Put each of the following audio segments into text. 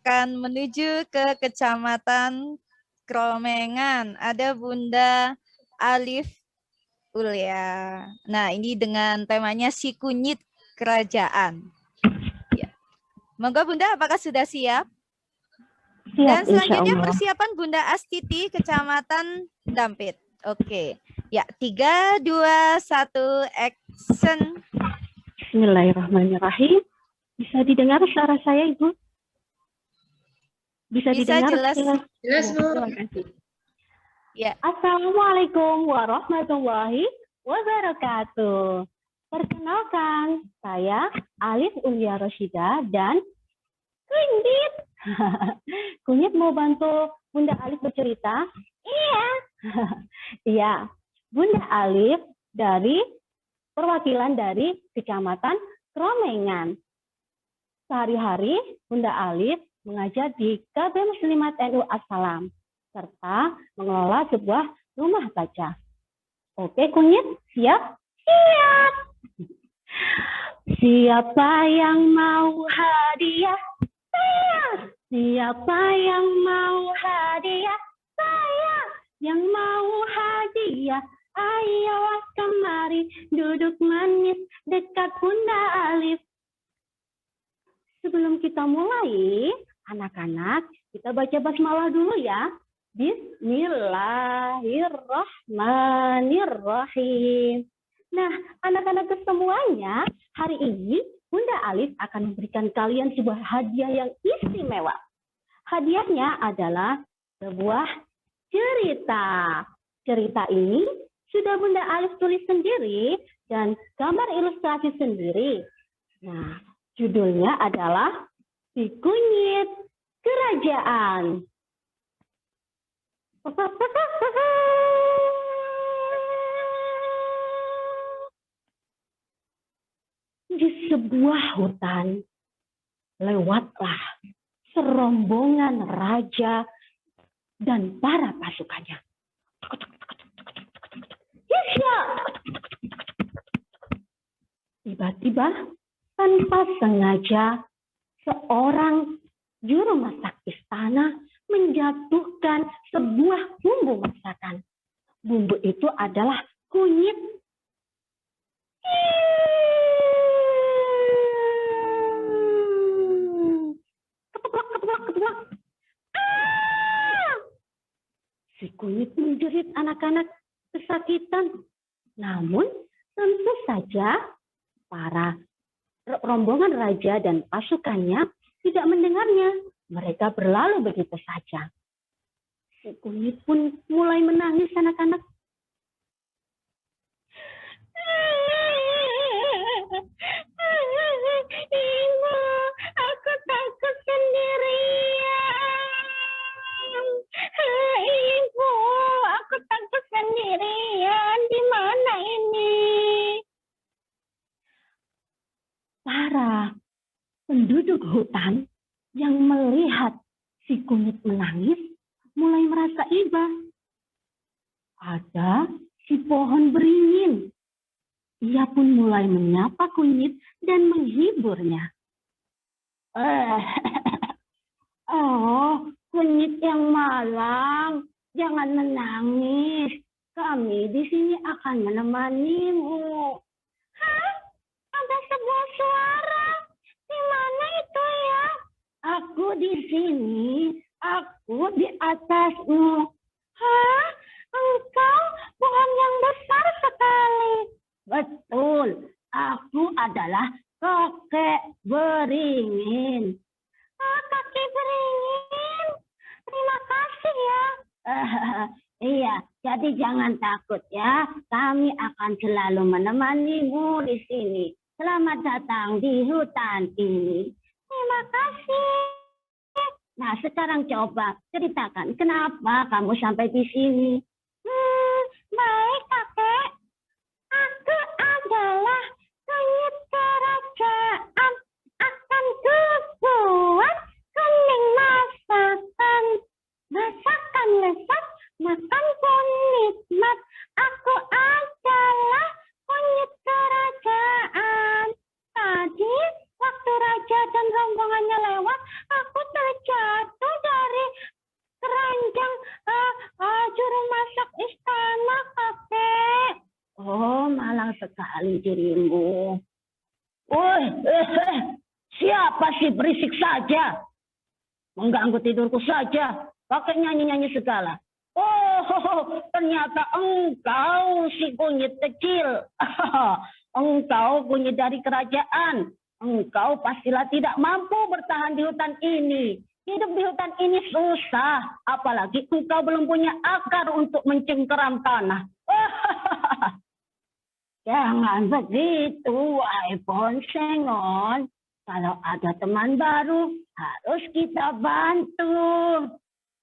akan menuju ke Kecamatan Kromengan. Ada Bunda Alif Ulia. Nah, ini dengan temanya si kunyit kerajaan. Ya. Monggo Bunda, apakah sudah siap? Dan Siap, insya selanjutnya Allah. persiapan Bunda Astiti, Kecamatan Dampit. Oke. Ya, 3, 2, 1, action. Bismillahirrahmanirrahim. Bisa didengar suara saya, Ibu? Bisa didengar? Jelas. Jelas, Bu. Terima kasih. Ya. Assalamualaikum warahmatullahi wabarakatuh. Perkenalkan, saya Alif Ulia Roshida dan Kunyit. Kunyit mau bantu Bunda Alif bercerita? Iya. Iya. Bunda Alif dari perwakilan dari Kecamatan Kromengan. Sehari-hari Bunda Alif mengajar di KB Muslimat NU As-Salam serta mengelola sebuah rumah baca. Oke, Kunyit, siap? Siap. Siapa yang mau hadiah? Saya. Siapa yang mau hadiah? Saya. Yang mau hadiah, ayolah kemari, duduk manis dekat Bunda Alif. Sebelum kita mulai, anak-anak, kita baca basmalah dulu ya. Bismillahirrahmanirrahim. Nah, anak-anak semuanya, hari ini Bunda Alif akan memberikan kalian sebuah hadiah yang istimewa. Hadiahnya adalah sebuah cerita. Cerita ini sudah Bunda Alif tulis sendiri dan gambar ilustrasi sendiri. Nah, judulnya adalah Si Kunyit Kerajaan. Di sebuah hutan, lewatlah serombongan raja dan para pasukannya. Yesya! Tiba-tiba, tanpa sengaja, seorang juru masak istana menjatuhkan sebuah bumbu masakan. Bumbu itu adalah kunyit. Si kunyit menjerit, anak-anak kesakitan. Namun tentu saja para rombongan raja dan pasukannya tidak mendengarnya. Mereka berlalu begitu saja. Si kunyit pun mulai menangis, anak-anak. Ibu, aku takut sendirian. Ibu, aku takut sendirian. Di mana ini? Para penduduk hutan yang melihat si kunyit menangis mulai merasa iba. Ada si pohon beringin. Ia pun mulai menyapa kunyit dan menghiburnya. Oh, kunyit yang malang, jangan menangis. Kami di sini akan menemanimu. Hah? Ada sebuah suara. Di mana itu ya? Aku di sini. Aku di atasmu. Hah? Engkau pohon yang besar sekali. Betul. Aku adalah kakek beringin. Kakek beringin. Terima kasih ya. Iya, jadi jangan takut ya. Kami akan selalu menemanimu di sini. Selamat datang di hutan ini. Terima kasih. Nah, sekarang coba ceritakan kenapa kamu sampai di sini. Baik, kakek. Aku adalah kunyit kerajaan. Akan kubuat kuning masakan. Masakan lezat, makan pun nikmat. Aku adalah kunyit kerajaan. Tadi waktu raja dan rombongannya lewat, aku terjatuh kesal sekali dirimu. Woi, siapa sih berisik saja? Mengganggu tidurku saja, pakai nyanyi-nyanyi segala. Oh, ternyata engkau si kunyit kecil. Engkau kunyit dari kerajaan. Engkau pastilah tidak mampu bertahan di hutan ini. Hidup di hutan ini susah, apalagi engkau belum punya akar untuk mencengkeram tanah. Jangan begitu, wahai pohon sengon. Kalau ada teman baru, harus kita bantu.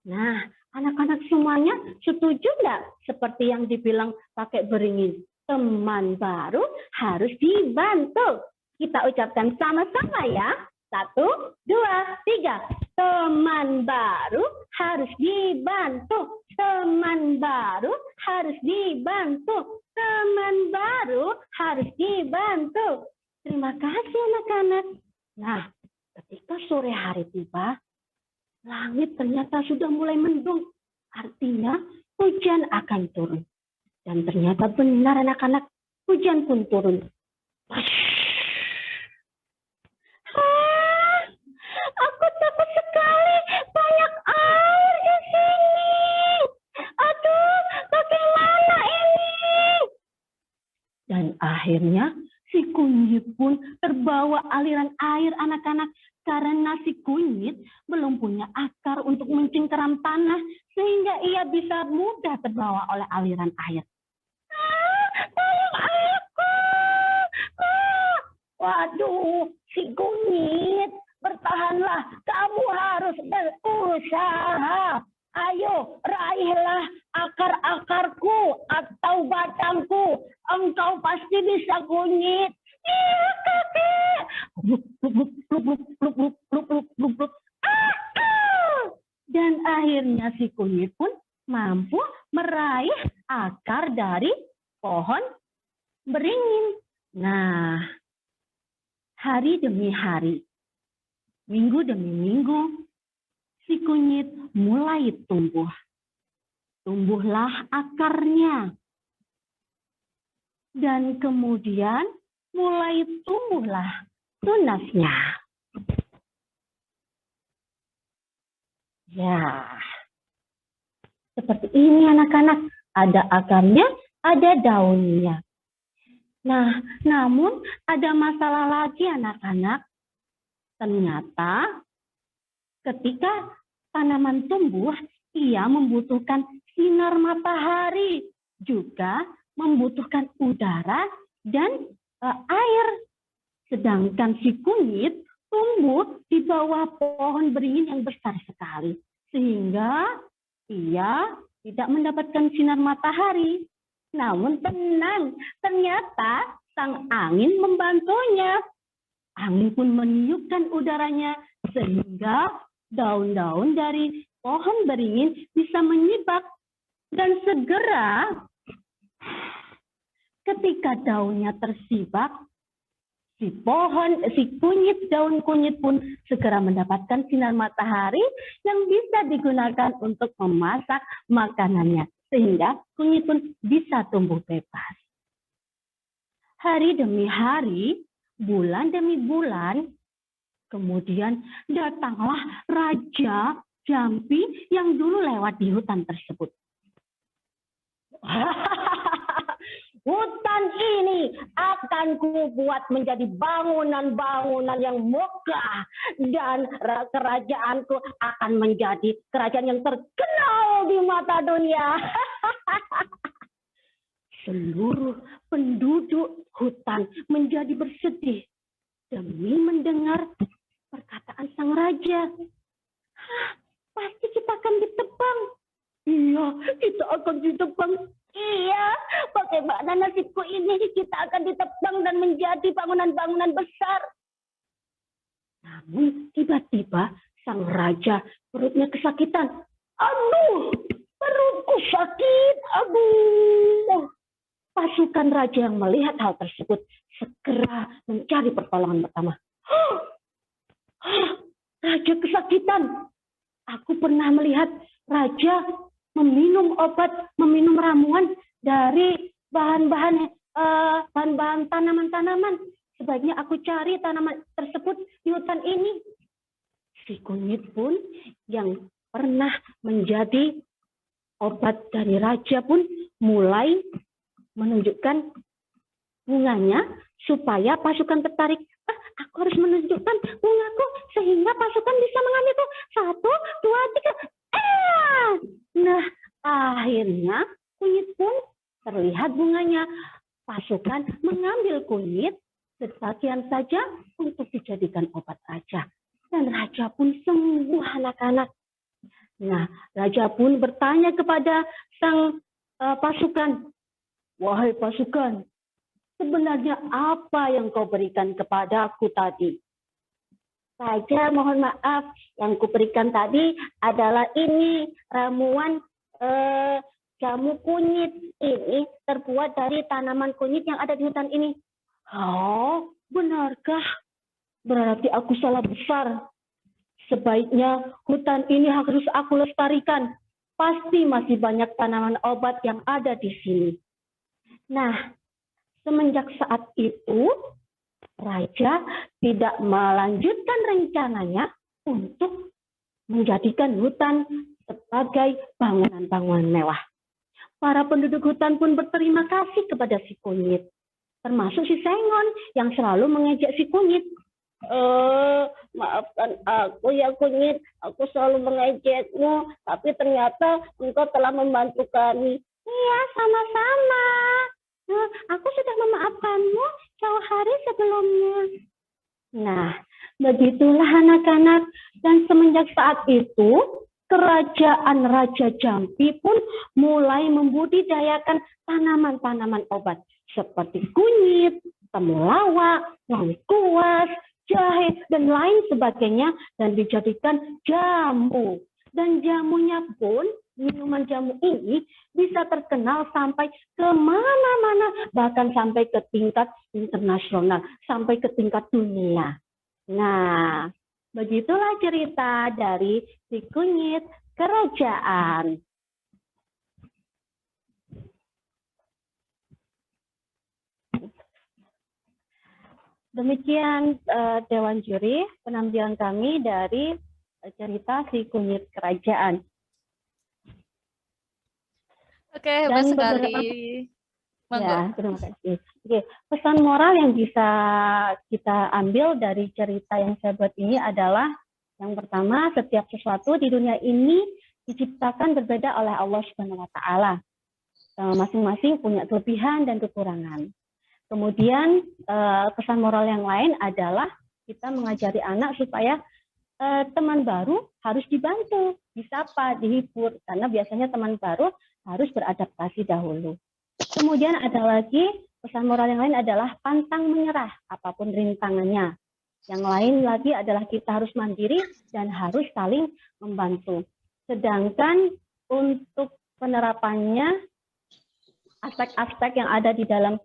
Nah, anak-anak semuanya setuju nggak? Seperti yang dibilang pakai beringin. Teman baru harus dibantu. Kita ucapkan sama-sama ya. 1, 2, 3. Teman baru harus dibantu. Teman baru harus dibantu. Teman baru harus dibantu. Terima kasih anak-anak. Nah, ketika sore hari tiba, langit ternyata sudah mulai mendung. Artinya hujan akan turun. Dan ternyata benar anak-anak, hujan pun turun. Aku takut sekali, banyak air di sini. Aduh, bagaimana ini? Dan akhirnya si kunyit pun terbawa aliran air anak-anak. Karena si kunyit belum punya akar untuk mencengkeram tanah, sehingga ia bisa mudah terbawa oleh aliran air. Tolong aku! Waduh, si kunyit, bertahanlah. Kamu harus berusaha. Ayo, raihlah akar-akarku atau batangku. Engkau pasti bisa, kunyit. Iya, kakek. Dan akhirnya si kunyit pun mampu meraih akar dari pohon beringin. Nah, hari demi hari, minggu demi minggu, si kunyit mulai tumbuh. Tumbuhlah akarnya. Dan kemudian mulai tumbuhlah tunasnya. Ya, seperti ini anak-anak. Ada akarnya, ada daunnya. Nah, namun ada masalah lagi anak-anak. Ternyata ketika tanaman tumbuh, ia membutuhkan sinar matahari, juga membutuhkan udara dan air. Sedangkan si kunyit tumbuh di bawah pohon beringin yang besar sekali, sehingga ia tidak mendapatkan sinar matahari. Namun tenang, ternyata sang angin membantunya. Angin pun meniupkan udaranya, sehingga daun-daun dari pohon beringin bisa menyibak. Dan segera ketika daunnya tersibak, si kunyit, daun kunyit pun segera mendapatkan sinar matahari yang bisa digunakan untuk memasak makanannya. Sehingga kunyit pun bisa tumbuh bebas. Hari demi hari, bulan demi bulan, kemudian datanglah Raja Jampi yang dulu lewat di hutan tersebut. Hutan ini akan kubuat menjadi bangunan-bangunan yang megah, dan kerajaanku akan menjadi kerajaan yang terkenal di mata dunia. Seluruh penduduk hutan menjadi bersedih demi mendengar perkataan sang raja. Pasti kita akan ditebang. Iya, kita akan ditebang. Iya, bagaimana nasibku ini? Kita akan ditebang dan menjadi bangunan-bangunan besar. Namun tiba-tiba sang raja perutnya kesakitan. Aduh, perutku sakit. Aduh. Pasukan raja yang melihat hal tersebut segera mencari pertolongan pertama. Raja kesakitan. Aku pernah melihat raja meminum obat, meminum ramuan dari bahan-bahan bahan-bahan tanaman-tanaman. Sebaiknya aku cari tanaman tersebut di hutan ini. Si kunyit pun yang pernah menjadi obat dari raja pun mulai menunjukkan bunganya supaya pasukan tertarik. Aku harus menunjukkan bungaku sehingga pasukan bisa mengambilku. 1, 2, 3. Nah, akhirnya kunyit pun terlihat bunganya. Pasukan mengambil kunyit sebagian saja untuk dijadikan obat raja. Dan raja pun sembuh, anak-anak. Nah, raja pun bertanya kepada sang pasukan, "Wahai pasukan, sebenarnya apa yang kau berikan kepadaku tadi?" "Raja, mohon maaf, yang kuberikan tadi adalah ini ramuan jamu kunyit. Ini terbuat dari tanaman kunyit yang ada di hutan ini." "Oh, benarkah? Berarti aku salah besar. Sebaiknya hutan ini harus aku lestarikan. Pasti masih banyak tanaman obat yang ada di sini." Nah, semenjak saat itu, raja tidak melanjutkan rencananya untuk menjadikan hutan sebagai bangunan-bangunan mewah. Para penduduk hutan pun berterima kasih kepada si kunyit, termasuk si Sengon yang selalu mengejek si kunyit. "Maafkan aku ya kunyit, aku selalu mengejekmu, tapi ternyata engkau telah membantu kami." "Iya, sama-sama. Aku sudah memaafkanmu jauh hari sebelumnya." Nah, begitulah anak-anak. Dan semenjak saat itu, kerajaan Raja Jampi pun mulai membudidayakan tanaman-tanaman obat seperti kunyit, temulawak, lengkuas, jahe, dan lain sebagainya, dan dijadikan jamu. Dan jamunya pun, minuman jamu ini bisa terkenal sampai kemana-mana, bahkan sampai ke tingkat internasional, sampai ke tingkat dunia. Nah, begitulah cerita dari si kunyit kerajaan. Demikian Dewan Juri penampilan kami dari cerita si kunyit kerajaan. Oke, hebat sekali. Ya, terima kasih. Oke, pesan moral yang bisa kita ambil dari cerita yang saya buat ini adalah yang pertama, setiap sesuatu di dunia ini diciptakan berbeda oleh Allah Subhanahu wa Ta'ala. Masing-masing punya kelebihan dan kekurangan. Kemudian pesan moral yang lain adalah kita mengajari anak supaya teman baru harus dibantu, disapa, dihibur, karena biasanya teman baru harus beradaptasi dahulu. Kemudian ada lagi pesan moral yang lain adalah pantang menyerah apapun rintangannya. Yang lain lagi adalah kita harus mandiri dan harus saling membantu. Sedangkan untuk penerapannya, aspek-aspek yang ada di dalam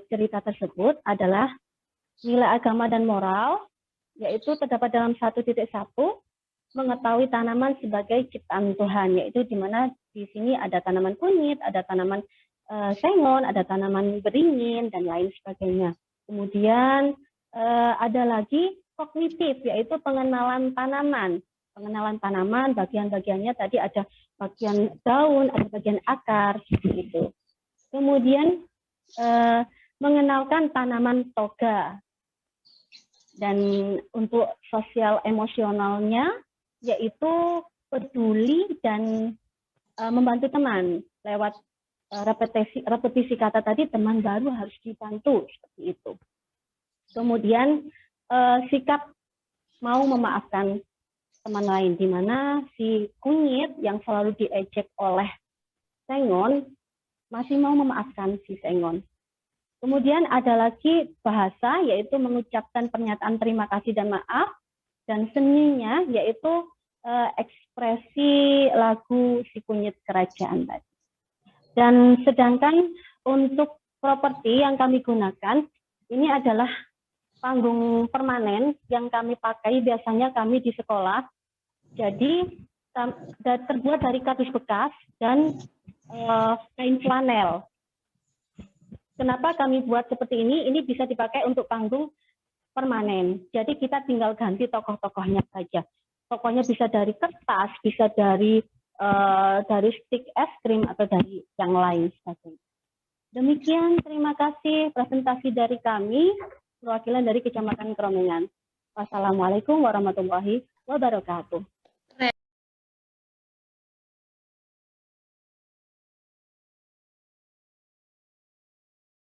cerita tersebut adalah nilai agama dan moral, yaitu terdapat dalam 1.1, mengetahui tanaman sebagai ciptaan Tuhan, yaitu di mana di sini ada tanaman kunyit, ada tanaman sengon, ada tanaman beringin, dan lain sebagainya. Kemudian ada lagi kognitif, yaitu pengenalan tanaman. Pengenalan tanaman, bagian-bagiannya tadi ada bagian daun, ada bagian akar, seperti itu. Kemudian mengenalkan tanaman toga. Dan untuk sosial emosionalnya, yaitu peduli dan membantu teman. Lewat repetisi kata tadi, teman baru harus dibantu, seperti itu. Kemudian sikap mau memaafkan teman lain, di mana si kunyit yang selalu diejek oleh sengon, masih mau memaafkan si sengon. Kemudian ada lagi bahasa, yaitu mengucapkan pernyataan terima kasih dan maaf, dan seninya yaitu ekspresi lagu si kunyit kerajaan tadi. Dan sedangkan untuk properti yang kami gunakan, ini adalah panggung permanen yang kami pakai biasanya kami di sekolah. Jadi terbuat dari kardus bekas dan kain flanel. Kenapa kami buat seperti ini? Ini bisa dipakai untuk panggung permanen. Jadi kita tinggal ganti tokoh-tokohnya saja. Tokohnya bisa dari kertas, bisa dari stick es krim atau dari yang lain sebagainya. Demikian, terima kasih presentasi dari kami, perwakilan dari Kecamatan Kromengan. Wassalamualaikum warahmatullahi wabarakatuh.